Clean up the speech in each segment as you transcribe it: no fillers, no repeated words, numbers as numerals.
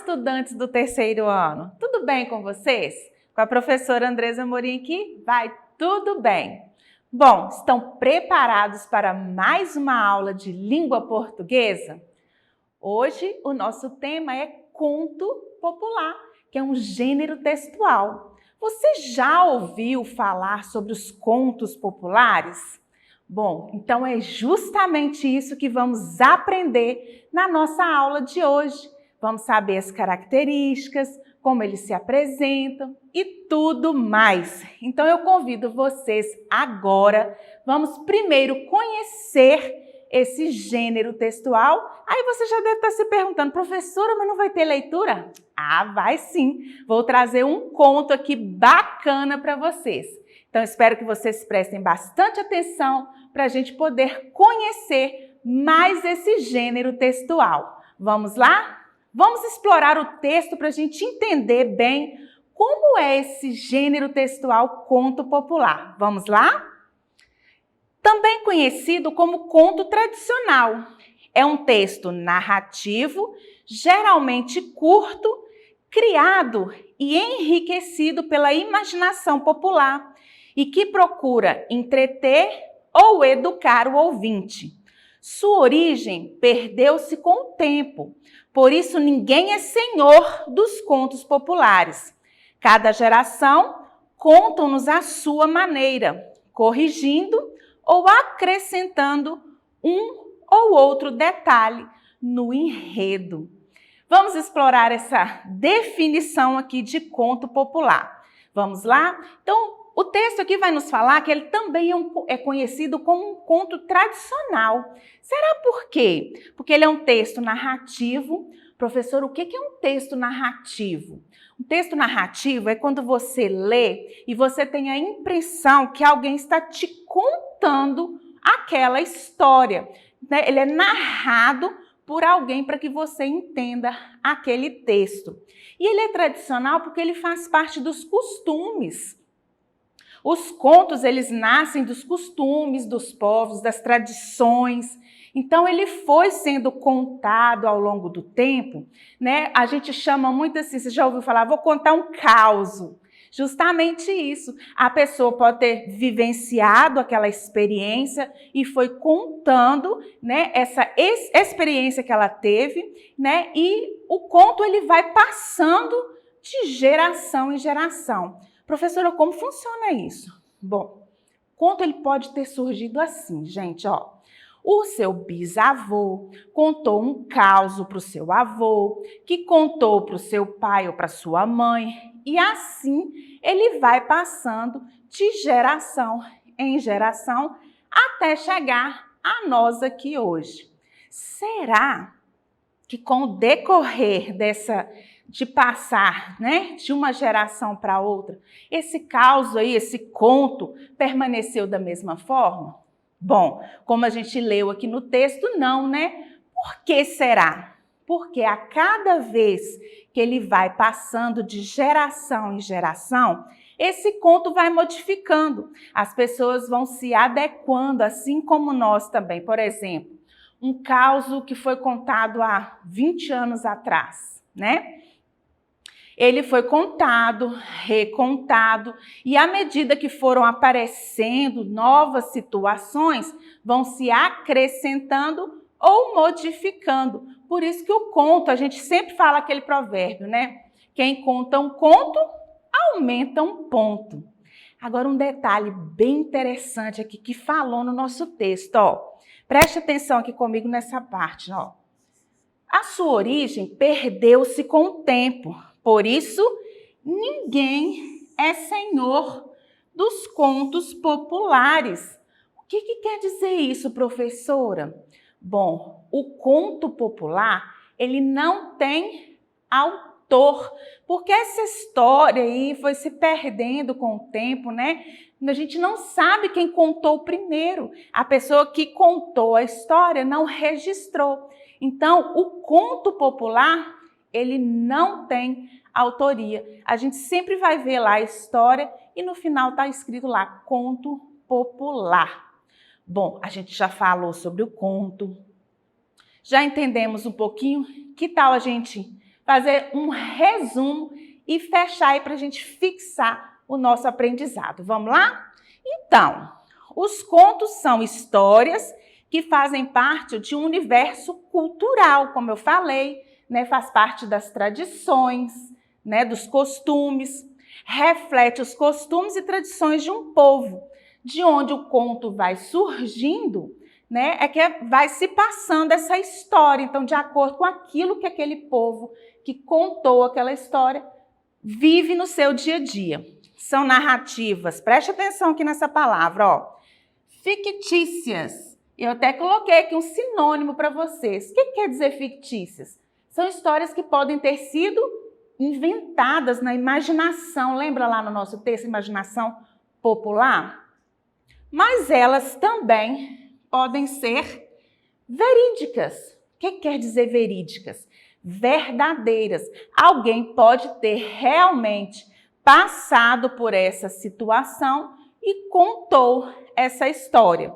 estudantes do terceiro ano! Tudo bem com vocês? Com a professora Andresa Amorim aqui, vai tudo bem. Bom, estão preparados para mais uma aula de língua portuguesa? Hoje o nosso tema é conto popular, que é um gênero textual. Você já ouviu falar sobre os contos populares? Bom, então é justamente isso que vamos aprender na nossa aula de hoje. Vamos saber as características, como eles se apresentam e tudo mais. Então eu convido vocês agora, vamos primeiro conhecer esse gênero textual. Aí você já deve estar se perguntando, professora, mas não vai ter leitura? Ah, vai sim! Vou trazer um conto aqui bacana para vocês. Então espero que vocês prestem bastante atenção para a gente poder conhecer mais esse gênero textual. Vamos lá? Vamos explorar o texto para a gente entender bem como é esse gênero textual conto popular. Vamos lá? Também conhecido como conto tradicional. É um texto narrativo, geralmente curto, criado e enriquecido pela imaginação popular e que procura entreter ou educar o ouvinte. Sua origem perdeu-se com o tempo, por isso ninguém é senhor dos contos populares. Cada geração conta-nos à sua maneira, corrigindo ou acrescentando um ou outro detalhe no enredo. Vamos explorar essa definição aqui de conto popular. Vamos lá? Então, o texto aqui vai nos falar que ele também é conhecido como um conto tradicional. Será por quê? Porque ele é um texto narrativo. Professor, o que é um texto narrativo? Um texto narrativo é quando você lê e você tem a impressão que alguém está te contando aquela história. Ele é narrado por alguém para que você entenda aquele texto. E ele é tradicional porque ele faz parte dos costumes. Os contos, eles nascem dos costumes dos povos, das tradições. Então, ele foi sendo contado ao longo do tempo, né? A gente chama muito assim, você já ouviu falar, vou contar um causo. Justamente isso. A pessoa pode ter vivenciado aquela experiência e foi contando, né, essa experiência que ela teve, né? E o conto ele vai passando de geração em geração. Professora, como funciona isso? Bom, o conto ele pode ter surgido assim, gente, ó. O seu bisavô contou um causo para o seu avô, que contou para o seu pai ou para sua mãe, e assim ele vai passando de geração em geração até chegar a nós aqui hoje. Será que com o decorrer de passar, né, de uma geração para outra, esse caos aí, esse conto, permaneceu da mesma forma? Bom, como a gente leu aqui no texto, não, né? Por que será? Porque a cada vez que ele vai passando de geração em geração, esse conto vai modificando. As pessoas vão se adequando, assim como nós também. Por exemplo, um caso que foi contado há 20 anos atrás, né? Ele foi contado, recontado, e à medida que foram aparecendo novas situações, vão se acrescentando ou modificando. Por isso que o conto, a gente sempre fala aquele provérbio, né? Quem conta um conto, aumenta um ponto. Agora um detalhe bem interessante aqui que falou no nosso texto, ó. Preste atenção aqui comigo nessa parte, ó. A sua origem perdeu-se com o tempo. Por isso, ninguém é senhor dos contos populares. O que quer dizer isso, professora? Bom, o conto popular, ele não tem autor, porque essa história aí foi se perdendo com o tempo, né? A gente não sabe quem contou primeiro. A pessoa que contou a história não registrou. Então, o conto popular, ele não tem autoria. A gente sempre vai ver lá a história e no final está escrito lá, conto popular. Bom, a gente já falou sobre o conto, já entendemos um pouquinho, que tal a gente fazer um resumo e fechar aí para a gente fixar o nosso aprendizado. Vamos lá? Então, os contos são histórias que fazem parte de um universo cultural, como eu falei, né? Faz parte das tradições, né? Dos costumes, reflete os costumes e tradições de um povo. De onde o conto vai surgindo, né? É que vai se passando essa história. Então, de acordo com aquilo que aquele povo que contou aquela história vive no seu dia a dia. São narrativas, preste atenção aqui nessa palavra, ó, fictícias. Eu até coloquei aqui um sinônimo para vocês. O que quer dizer fictícias? São histórias que podem ter sido inventadas na imaginação. Lembra lá no nosso texto, imaginação popular? Mas elas também podem ser verídicas. O que quer dizer verídicas? Verdadeiras. Alguém pode ter realmente passado por essa situação e contou essa história.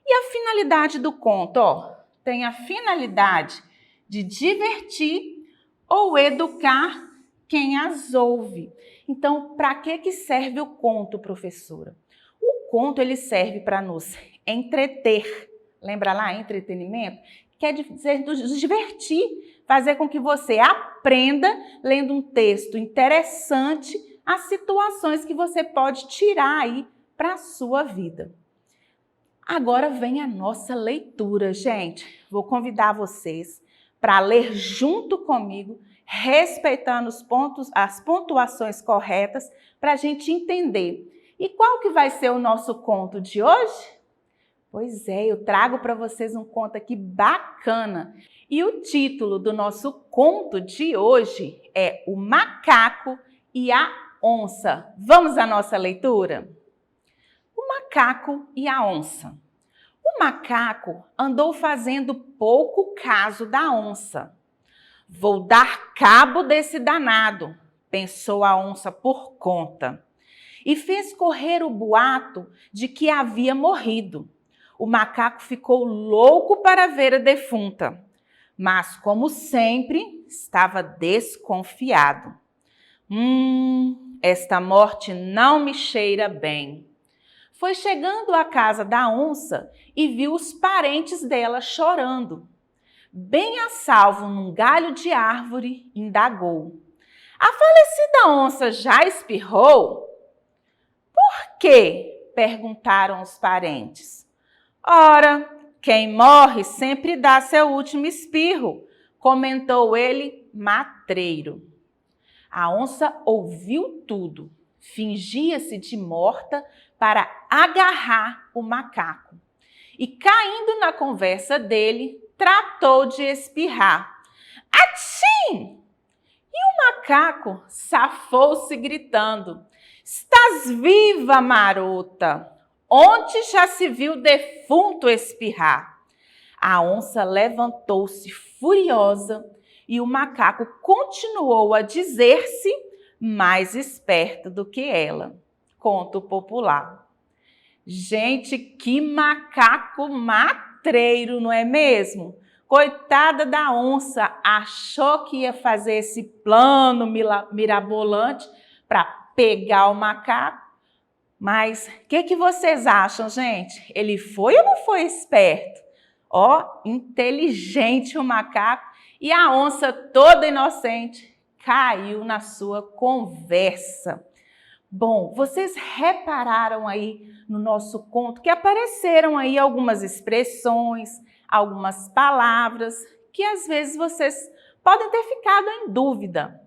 E a finalidade do conto? Ó, tem a finalidade de divertir ou educar quem as ouve. Então, para que serve o conto, professora? O conto ele serve para nos entreter. Lembra lá, entretenimento? Quer dizer, nos divertir, fazer com que você aprenda lendo um texto interessante as situações que você pode tirar aí para a sua vida. Agora vem a nossa leitura, gente. Vou convidar vocês para ler junto comigo, respeitando as pontuações corretas, para a gente entender. E qual que vai ser o nosso conto de hoje? Pois é, eu trago para vocês um conto aqui bacana. E o título do nosso conto de hoje é O Macaco e a Onça. Vamos à nossa leitura? O macaco e a onça. O macaco andou fazendo pouco caso da onça. Vou dar cabo desse danado, pensou a onça por conta. E fez correr o boato de que havia morrido. O macaco ficou louco para ver a defunta, mas, como sempre, estava desconfiado. Esta morte não me cheira bem. Foi chegando à casa da onça e viu os parentes dela chorando. Bem a salvo num galho de árvore, indagou. A falecida onça já espirrou? Por quê? Perguntaram os parentes. Ora, quem morre sempre dá seu último espirro, comentou ele, matreiro. A onça ouviu tudo, fingia-se de morta para agarrar o macaco. E, caindo na conversa dele, tratou de espirrar. Atchim! E o macaco safou-se gritando. Estás viva, marota! Onde já se viu defunto espirrar? A onça levantou-se furiosa e o macaco continuou a dizer-se mais esperto do que ela. Conto popular. Gente, que macaco matreiro, não é mesmo? Coitada da onça, achou que ia fazer esse plano mirabolante para pegar o macaco. Mas o que vocês acham, gente? Ele foi ou não foi esperto? Ó, inteligente o macaco e a onça toda inocente caiu na sua conversa. Bom, vocês repararam aí no nosso conto que apareceram aí algumas expressões, algumas palavras que às vezes vocês podem ter ficado em dúvida.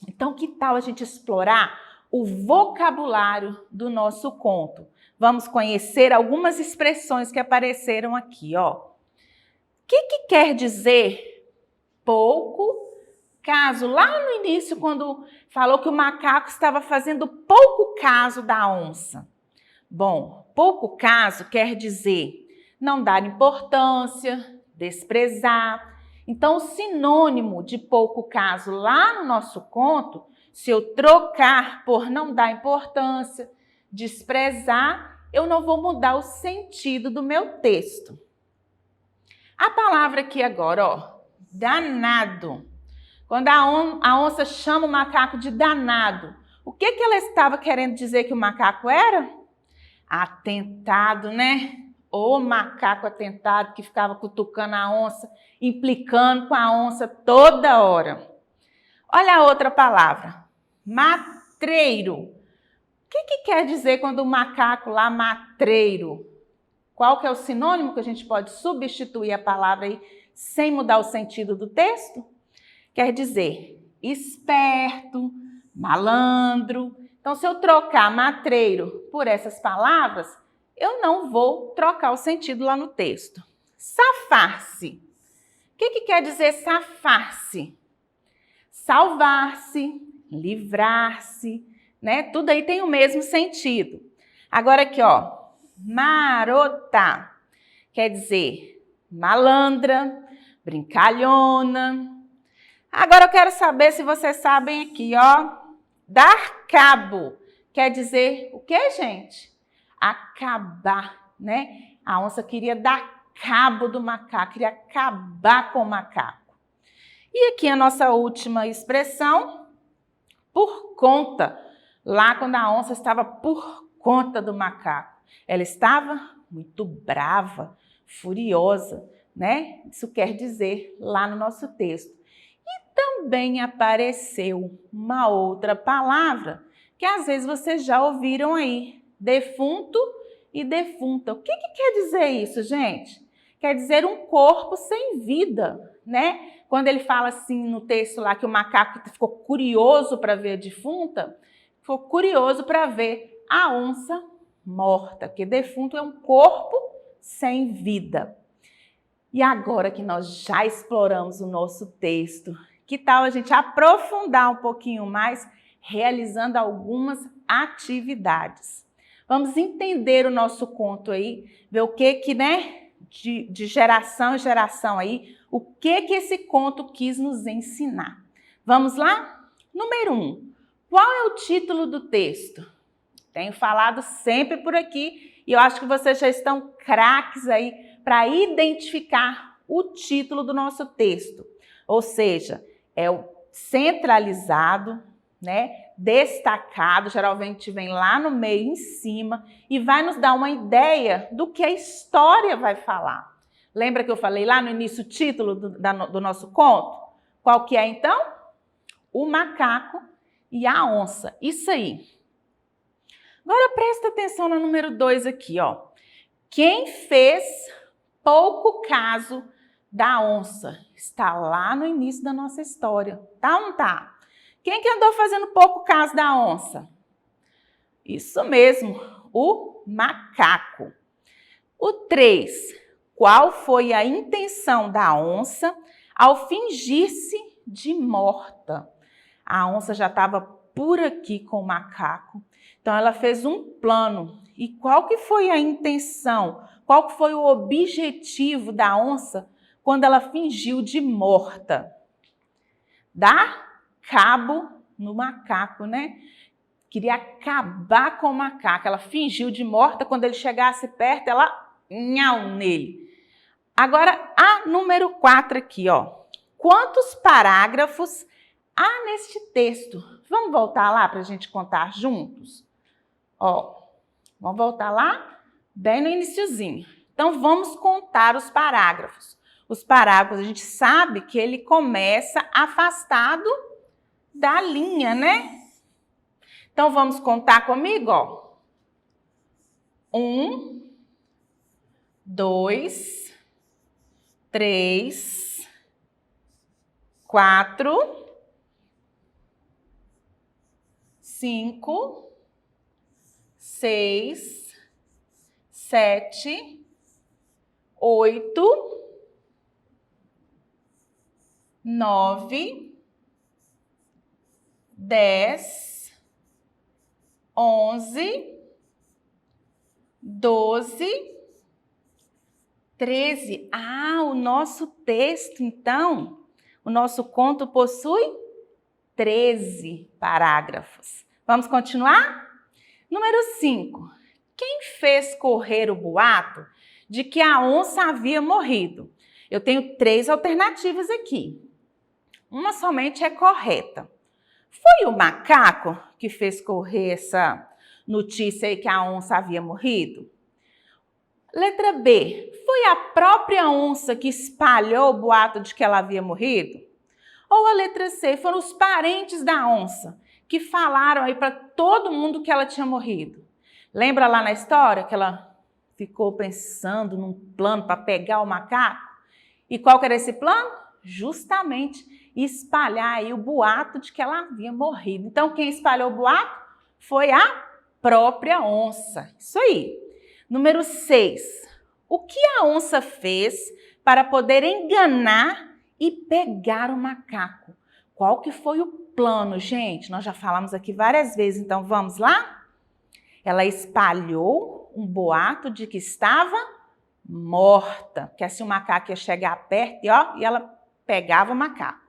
Então, que tal a gente explorar o vocabulário do nosso conto? Vamos conhecer algumas expressões que apareceram aqui, ó. O que quer dizer pouco caso? Lá no início, quando falou que o macaco estava fazendo pouco caso da onça. Bom, pouco caso quer dizer não dar importância, desprezar. Então, o sinônimo de pouco caso lá no nosso conto, se eu trocar por não dar importância, desprezar, eu não vou mudar o sentido do meu texto. A palavra aqui agora, ó, danado. Quando a onça chama o macaco de danado, o que ela estava querendo dizer que o macaco era? Atentado, né? O macaco atentado que ficava cutucando a onça, implicando com a onça toda hora. Olha a outra palavra, matreiro. O que quer dizer quando o macaco lá, matreiro? Qual que é o sinônimo que a gente pode substituir a palavra aí sem mudar o sentido do texto? Quer dizer esperto, malandro. Então, se eu trocar matreiro por essas palavras, eu não vou trocar o sentido lá no texto. Safar-se. O que quer dizer safar-se? Salvar-se, livrar-se, né? Tudo aí tem o mesmo sentido. Agora aqui, ó, marota, quer dizer malandra, brincalhona. Agora eu quero saber se vocês sabem aqui, ó, dar cabo, quer dizer o que, gente? Acabar, né? A onça queria dar cabo do macaco, queria acabar com o macaco. E aqui a nossa última expressão, por conta. Lá quando a onça estava por conta do macaco, ela estava muito brava, furiosa, né? Isso quer dizer lá no nosso texto. E também apareceu uma outra palavra que às vezes vocês já ouviram aí, defunto e defunta. O que quer dizer isso, gente? Quer dizer um corpo sem vida, né? Quando ele fala assim no texto lá que o macaco ficou curioso para ver a defunta, ficou curioso para ver a onça morta, porque defunto é um corpo sem vida. E agora que nós já exploramos o nosso texto, que tal a gente aprofundar um pouquinho mais, realizando algumas atividades? Vamos entender o nosso conto aí, ver o que né, de geração em geração aí, o que esse conto quis nos ensinar. Vamos lá? Número 1. Qual é o título do texto? Tenho falado sempre por aqui e eu acho que vocês já estão craques aí para identificar o título do nosso texto. Ou seja, é o centralizado, né? Destacado, geralmente vem lá no meio, em cima, e vai nos dar uma ideia do que a história vai falar. Lembra que eu falei lá no início o título do nosso conto? Qual que é então? O macaco e a onça. Isso aí. Agora presta atenção no número 2 aqui, ó. Quem fez pouco caso da onça? Está lá no início da nossa história. Tá ou não tá? Quem que andou fazendo pouco caso da onça? Isso mesmo, o macaco. O 3. Qual foi a intenção da onça ao fingir-se de morta? A onça já estava por aqui com o macaco. Então, ela fez um plano. E qual que foi a intenção? Qual que foi o objetivo da onça quando ela fingiu de morta? Dar cabo no macaco, né? Queria acabar com o macaco. Ela fingiu de morta. Quando ele chegasse perto, ela nhau nele. Agora, a número 4 aqui, ó. Quantos parágrafos há neste texto? Vamos voltar lá para a gente contar juntos? Ó, vamos voltar lá bem no iniciozinho. Então, vamos contar os parágrafos. Os parágrafos, a gente sabe que ele começa afastado da linha, né? Então, vamos contar comigo, ó. 1, 2, 3, 4, 5, 6, 7, 8, 9, 10, 11, 12, 13. Ah, o nosso texto, então, o nosso conto possui 13 parágrafos. Vamos continuar? Número 5. Quem fez correr o boato de que a onça havia morrido? Eu tenho 3 alternativas aqui. Uma somente é correta. Foi o macaco que fez correr essa notícia aí que a onça havia morrido? Letra B. Foi a própria onça que espalhou o boato de que ela havia morrido? Ou a letra C. Foram os parentes da onça que falaram aí para todo mundo que ela tinha morrido? Lembra lá na história que ela ficou pensando num plano para pegar o macaco? E qual que era esse plano? Justamente espalhar aí o boato de que ela havia morrido. Então, quem espalhou o boato foi a própria onça. Isso aí. Número 6. O que a onça fez para poder enganar e pegar o macaco? Qual que foi o plano, gente? Nós já falamos aqui várias vezes, então vamos lá? Ela espalhou um boato de que estava morta, que assim o macaco ia chegar perto e ela pegava o macaco.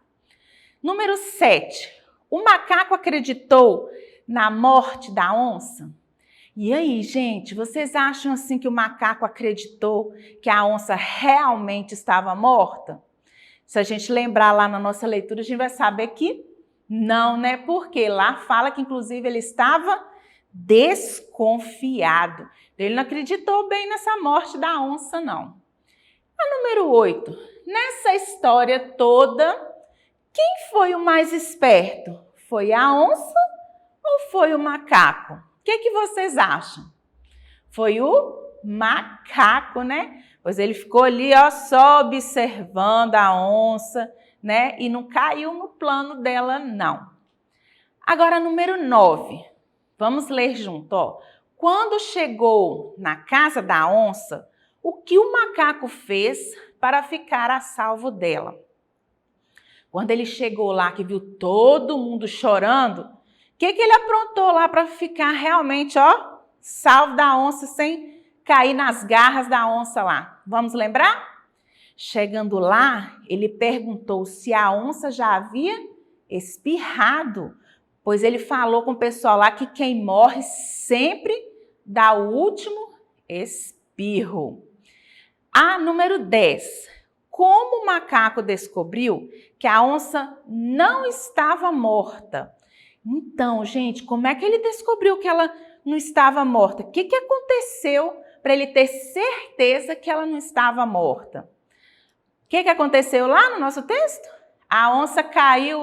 Número 7. O macaco acreditou na morte da onça? E aí, gente, vocês acham assim que o macaco acreditou que a onça realmente estava morta? Se a gente lembrar lá na nossa leitura, a gente vai saber que não, né? Porque lá fala que inclusive ele estava desconfiado. Ele não acreditou bem nessa morte da onça, não. A número 8. Nessa história toda, quem foi o mais esperto? Foi a onça ou foi o macaco? O que vocês acham? Foi o macaco, né? Pois ele ficou ali, só observando a onça, né? E não caiu no plano dela, não. Agora, número 9. Vamos ler junto, ó. Quando chegou na casa da onça, o que o macaco fez para ficar a salvo dela? Quando ele chegou lá, que viu todo mundo chorando, o que ele aprontou lá para ficar realmente, salvo da onça, sem cair nas garras da onça lá? Vamos lembrar? Chegando lá, ele perguntou se a onça já havia espirrado, pois ele falou com o pessoal lá que quem morre sempre dá o último espirro. A número 10. Como o macaco descobriu que a onça não estava morta? Então, gente, como é que ele descobriu que ela não estava morta? O que aconteceu para ele ter certeza que ela não estava morta? O que aconteceu lá no nosso texto? A onça caiu,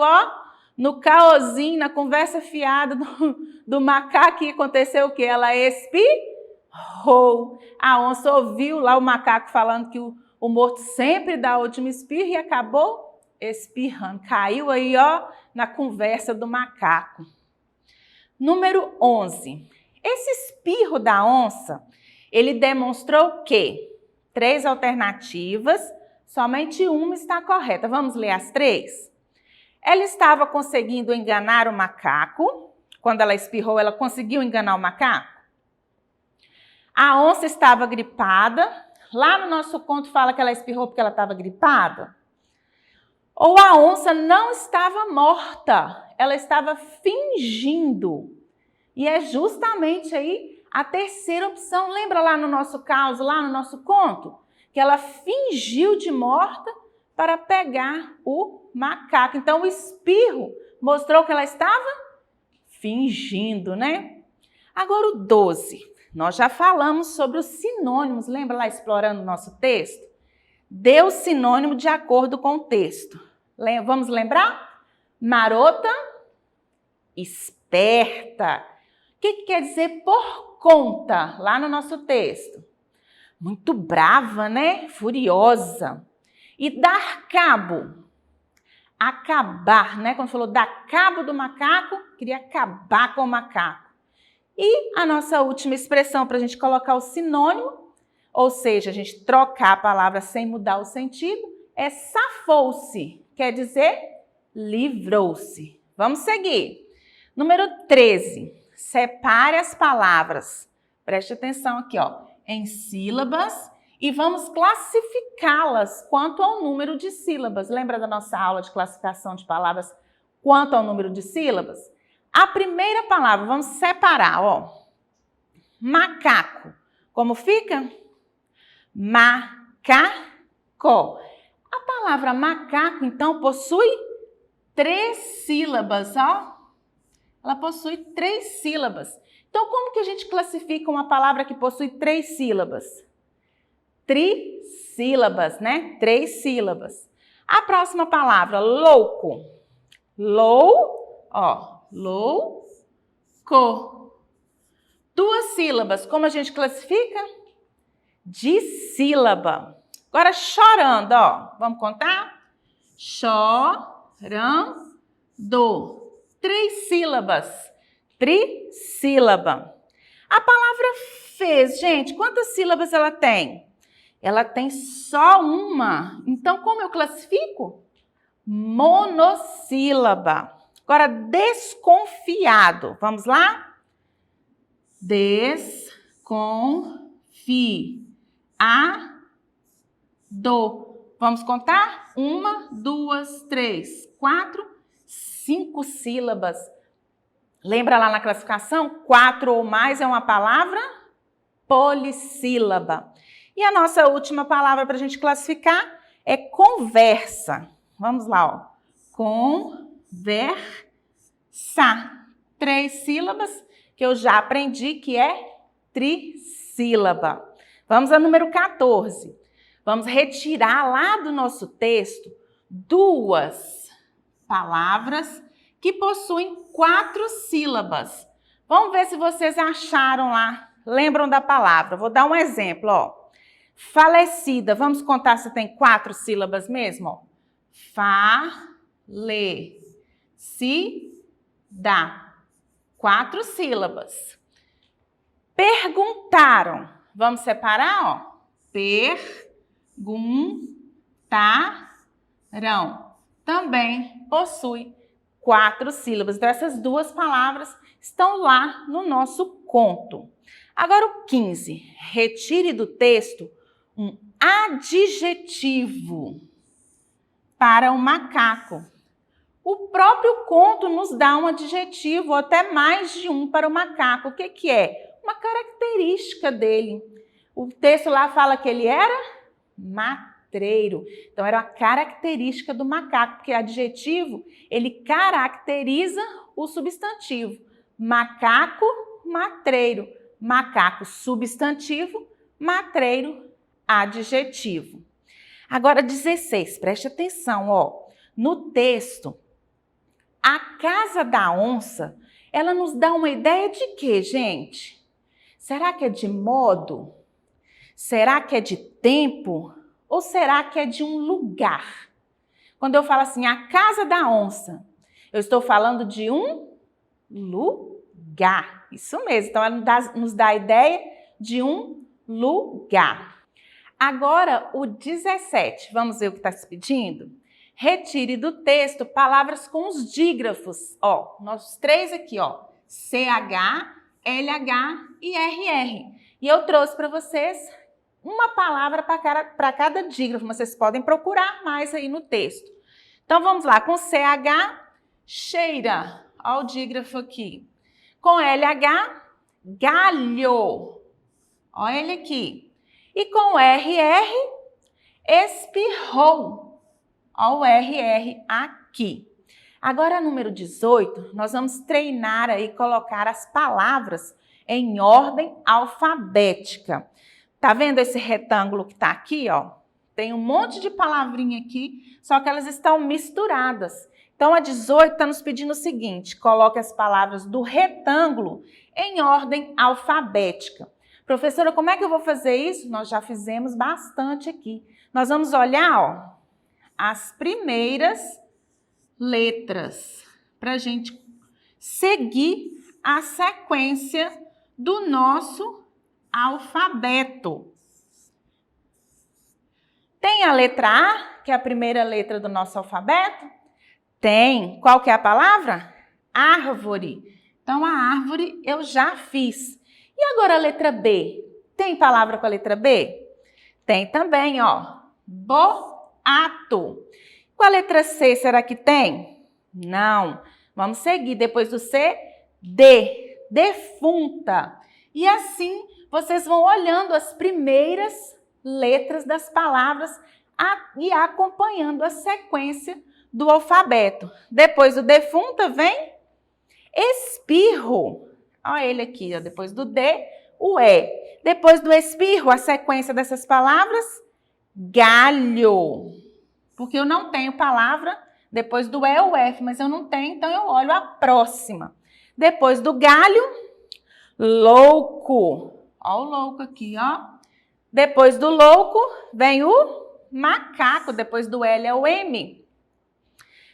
no caosinho, na conversa fiada do macaco, e aconteceu o quê? Ela espirrou. A onça ouviu lá o macaco falando que o morto sempre dá o último espirro e acabou espirrando. Caiu aí, na conversa do macaco. Número 11. Esse espirro da onça, ele demonstrou o quê? 3 alternativas, somente uma está correta. Vamos ler as 3? Ela estava conseguindo enganar o macaco. Quando ela espirrou, ela conseguiu enganar o macaco? A onça estava gripada. Lá no nosso conto fala que ela espirrou porque ela estava gripada. Ou a onça não estava morta, ela estava fingindo. E é justamente aí a terceira opção. Lembra lá no nosso caso, lá no nosso conto? Que ela fingiu de morta para pegar o macaco. Então, o espirro mostrou que ela estava fingindo, né? Agora, o 12. Nós já falamos sobre os sinônimos. Lembra lá explorando o nosso texto? Dê o sinônimo de acordo com o texto. Vamos lembrar? Marota, esperta. O que quer dizer por conta lá no nosso texto? Muito brava, né? Furiosa. E dar cabo. Acabar, né? Quando falou dar cabo do macaco, queria acabar com o macaco. E a nossa última expressão para a gente colocar o sinônimo, ou seja, a gente trocar a palavra sem mudar o sentido, é safou-se. Quer dizer, livrou-se. Vamos seguir. Número 13. Separe as palavras. Preste atenção aqui, em sílabas e vamos classificá-las quanto ao número de sílabas. Lembra da nossa aula de classificação de palavras quanto ao número de sílabas? A primeira palavra, vamos separar, macaco. Como fica? Macaco. A palavra macaco, então, possui 3 sílabas, ó. Ela possui 3 sílabas. Então, como que a gente classifica uma palavra que possui 3 sílabas? Trissílabas, né? 3 sílabas. A próxima palavra, louco. Lou, ó, louco. 2 sílabas, como a gente classifica? Dissílaba. Agora, chorando, ó. Vamos contar? Chorando. 3 sílabas. Trissílaba. A palavra fez, gente, quantas sílabas ela tem? Ela tem só uma. Então, como eu classifico? Monossílaba. Agora, desconfiado. Vamos lá? Desconfiado. Vamos contar? 1, 2, 3, 4, 5 sílabas. Lembra lá na classificação? 4 ou mais é uma palavra polissílaba. E a nossa última palavra para a gente classificar é conversa. Vamos lá, ó. Conversa. 3 sílabas que eu já aprendi que é trissílaba. Vamos ao número 14. Vamos retirar lá do nosso texto 2 palavras que possuem 4 sílabas. Vamos ver se vocês acharam lá, lembram da palavra. Vou dar um exemplo, ó. Falecida, vamos contar se tem 4 sílabas mesmo, ó. Falecida. 4 sílabas. Perguntaram. Vamos separar, ó. Perguntaram. Também possui 4 sílabas. Então, essas 2 palavras estão lá no nosso conto. Agora, o 15. Retire do texto um adjetivo para o macaco. O próprio conto nos dá um adjetivo, ou até mais de um para o macaco. O que que é? Uma característica dele. O texto lá fala que ele era matreiro. Então, era uma característica do macaco, porque adjetivo, ele caracteriza o substantivo. Macaco, matreiro. Macaco, substantivo. Matreiro, adjetivo. Agora, 16, preste atenção, ó. No texto, a casa da onça, ela nos dá uma ideia de quê, gente? Será que é de modo? Será que é de tempo? Ou será que é de um lugar? Quando eu falo assim, a casa da onça, eu estou falando de um lugar. Isso mesmo, então ela nos dá a ideia de um lugar. Agora, o 17, vamos ver o que está se pedindo? Retire do texto palavras com os dígrafos. Ó, nossos 3 aqui, ó. CH, LH e RR. E eu trouxe para vocês uma palavra para cada dígrafo. Vocês podem procurar mais aí no texto. Então, vamos lá. Com CH, cheira. Ó o dígrafo aqui. Com LH, galho. Ó ele aqui. E com RR, espirrou. Ó o RR aqui. Agora, número 18, nós vamos treinar aí, colocar as palavras em ordem alfabética. Tá vendo esse retângulo que tá aqui, ó? Tem um monte de palavrinha aqui, só que elas estão misturadas. Então, a 18 está nos pedindo o seguinte, coloque as palavras do retângulo em ordem alfabética. Professora, como é que eu vou fazer isso? Nós já fizemos bastante aqui. Nós vamos olhar, ó, as primeiras letras para a gente seguir a sequência do nosso alfabeto. Tem a letra A, que é a primeira letra do nosso alfabeto? Tem. Qual que é a palavra? Árvore. Então, a árvore eu já fiz. E agora a letra B? Tem palavra com a letra B? Tem também, ó. Boato. Com a letra C, será que tem? Não. Vamos seguir. Depois do C, D. Defunta. E assim, vocês vão olhando as primeiras letras das palavras e acompanhando a sequência do alfabeto. Depois do defunta vem espirro. Olha ele aqui, ó. Depois do D, o E. Depois do espirro, a sequência dessas palavras, galho. Porque eu não tenho palavra depois do E ou F, mas eu não tenho, então eu olho a próxima. Depois do galho, louco. Olha o louco aqui, ó. Depois do louco, vem o macaco. Depois do L é o M.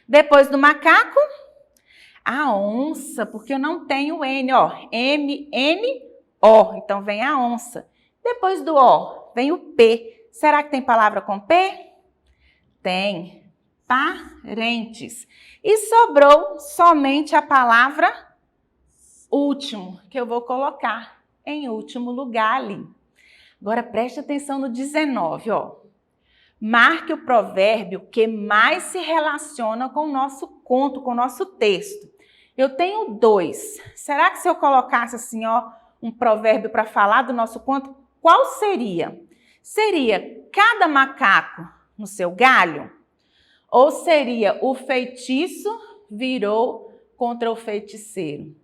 Depois do macaco, a onça, porque eu não tenho N, ó. M, N, O. Então vem a onça. Depois do O, vem o P. Será que tem palavra com P? Tem. Parentes. E sobrou somente a palavra último, que eu vou colocar em último lugar ali. Agora preste atenção no 19, ó. Marque o provérbio que mais se relaciona com o nosso conto, com o nosso texto. Eu tenho 2. Será que se eu colocasse assim, ó, um provérbio para falar do nosso conto, qual seria? Seria cada macaco no seu galho? Ou seria o feitiço virou contra o feiticeiro?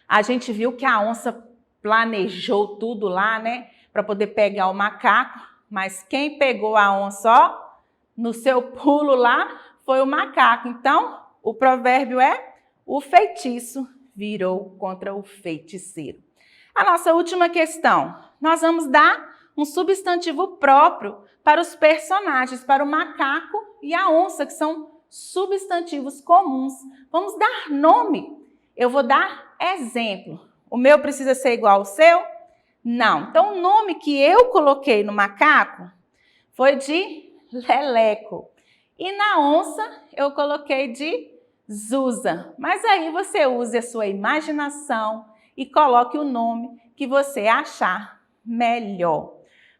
A gente viu que a onça planejou tudo lá, né? Para poder pegar o macaco. Mas quem pegou a onça, ó, no seu pulo lá, foi o macaco. Então, o provérbio é: o feitiço virou contra o feiticeiro. A nossa última questão. Nós vamos dar um substantivo próprio para os personagens, para o macaco e a onça, que são substantivos comuns. Vamos dar nome. Eu vou dar exemplo. O meu precisa ser igual ao seu? Não. Então, o nome que eu coloquei no macaco foi de Leleco. E na onça, eu coloquei de Zusa. Mas aí você use a sua imaginação e coloque o nome que você achar melhor.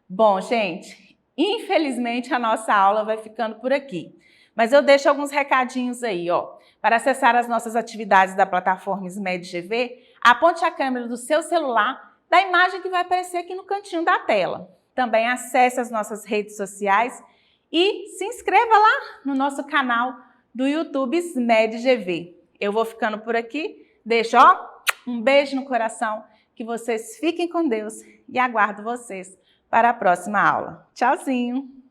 Bom, gente, infelizmente a nossa aula vai ficando por aqui. Mas eu deixo alguns recadinhos aí, ó. Para acessar as nossas atividades da plataforma SMED GV, aponte a câmera do seu celular da imagem que vai aparecer aqui no cantinho da tela. Também acesse as nossas redes sociais e se inscreva lá no nosso canal do YouTube SMED GV. Eu vou ficando por aqui. Deixo, ó, um beijo no coração. Que vocês fiquem com Deus e aguardo vocês para a próxima aula. Tchauzinho!